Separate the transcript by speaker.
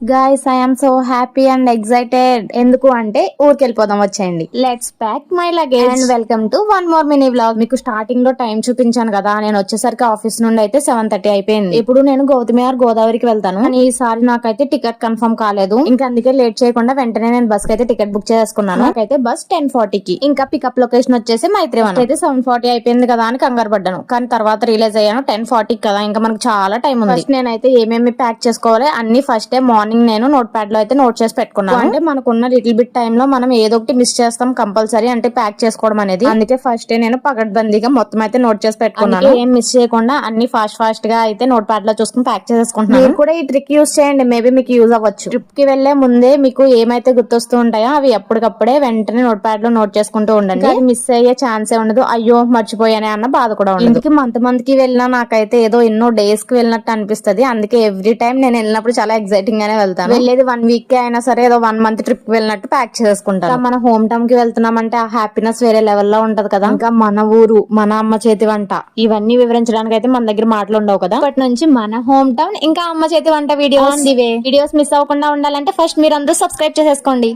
Speaker 1: Guys I am so happy and excited. ఎందుకు అంటే ఊరికి వెళ్ళిపోదాం వచ్చేయండి. Let's pack my luggage and welcome to one more mini vlog. మీకు స్టార్టింగ్ లో టైం చూపించాను కదా, నేను వచ్చేసరికి ఆఫీస్ నుండి అయితే 7:30 అయిపోయింది. ఇప్పుడు నేను గౌతమియార్ గోదావరికి వెళ్తాను, కానీ ఈసారి నాకైతే టికెట్ కన్ఫర్మ్ కాలేదు. ఇంకా అందుకే లేట్ చేయకుండా వెంటనే నేను బస్ కి అయితే టికెట్ బుక్ చేసుకున్నాను. నాకైతే బస్ 10:40 కి. ఇంకా పికప్ లొకేషన్ వచ్చేసి మైత్రివనం. అయితే 7:40 అయిపోయింది కదా అని కంగారు పడ్డాను, కానీ తర్వాత రియలైజ్ అయ్యాను 10:40 కదా, ఇంకా మనకు చాలా టైం ఉంది. ఫస్ట్ నేనైతే ఏమేమి ప్యాక్ చేసుకోవాలి అన్ని ఫస్ట్ డే మార్నింగ్ నేను నోట్ ప్యాడ్ లో అయితే నోట్ చేసి పెట్టుకున్నాను. అంటే మనకున్న లిటిల్ బిట్ టైం లో మనం ఏదో ఒకటి మిస్ చేస్తాం కంపల్సరీ, అంటే ప్యాక్ చేసుకోవడం అనేది. అందుకే ఫస్ట్ డే నేను పగడ్బందీగా మొత్తం అయితే నోట్ చేసి పెట్టుకున్నాను. ఏం మిస్ చేయకుండా అన్ని ఫాస్ట్ గా అయితే నోట్ ప్యాడ్ లో చూసుకుని ప్యాక్ చేసేసుకుంటున్నాను. మీరు కూడా ఈ ట్రిక్ యూస్ చేయండి, మేబీ మీకు యూజ్ అవ్వచ్చు. ట్రిప్ కి వెళ్లే ముందే మీకు ఏమైతే గుర్తొస్తూ ఉంటాయో అవి ఎప్పటికప్పుడే వెంటనే నోట్ ప్యాడ్ లో నోట్ చేసుకుంటూ ఉండండి. అది మిస్ అయ్యే ఛాన్సే ఉండదు, అయ్యో మర్చిపోయానే అన్న బాధ కూడా ఉండదు. ఇందుకు మంత్ కి వెళ్ళినా నాకైతే ఏదో ఎన్నో డేస్ కి వెళ్ళినట్టు అనిపిస్తుంది. అందుకే ఎవ్రీ టైం నేను వెళ్ళినప్పుడు చాలా ఎక్సైటింగ్ గానే వెళ్తాను. వెళ్ళేది 1 వీక్ కి అయినా సరే ఏదో 1 మంత్ ట్రిప్ వెళ్ళినట్టు ప్యాక్ చేసుకుంటాను. మన హోమ్ టౌన్ కి వెళ్తున్నామంటే ఆ హ్యాపీనెస్ వేరే లెవెల్ లో ఉంటది కదా. ఇంకా మన ఊరు, మన అమ్మ చేతి వంట, ఇవన్నీ వివరించడానికి అయితే మన దగ్గర మాటలు ఉండవు కదా. ఇప్పటి నుంచి మన హోమ్ టౌన్ ఇంకా అమ్మ చేతి వంట వీడియోస్ మిస్ అవ్వకుండా ఉండాలంటే ఫస్ట్ మీరు అందరూ సబ్స్క్రైబ్ చేసేసుకోండి.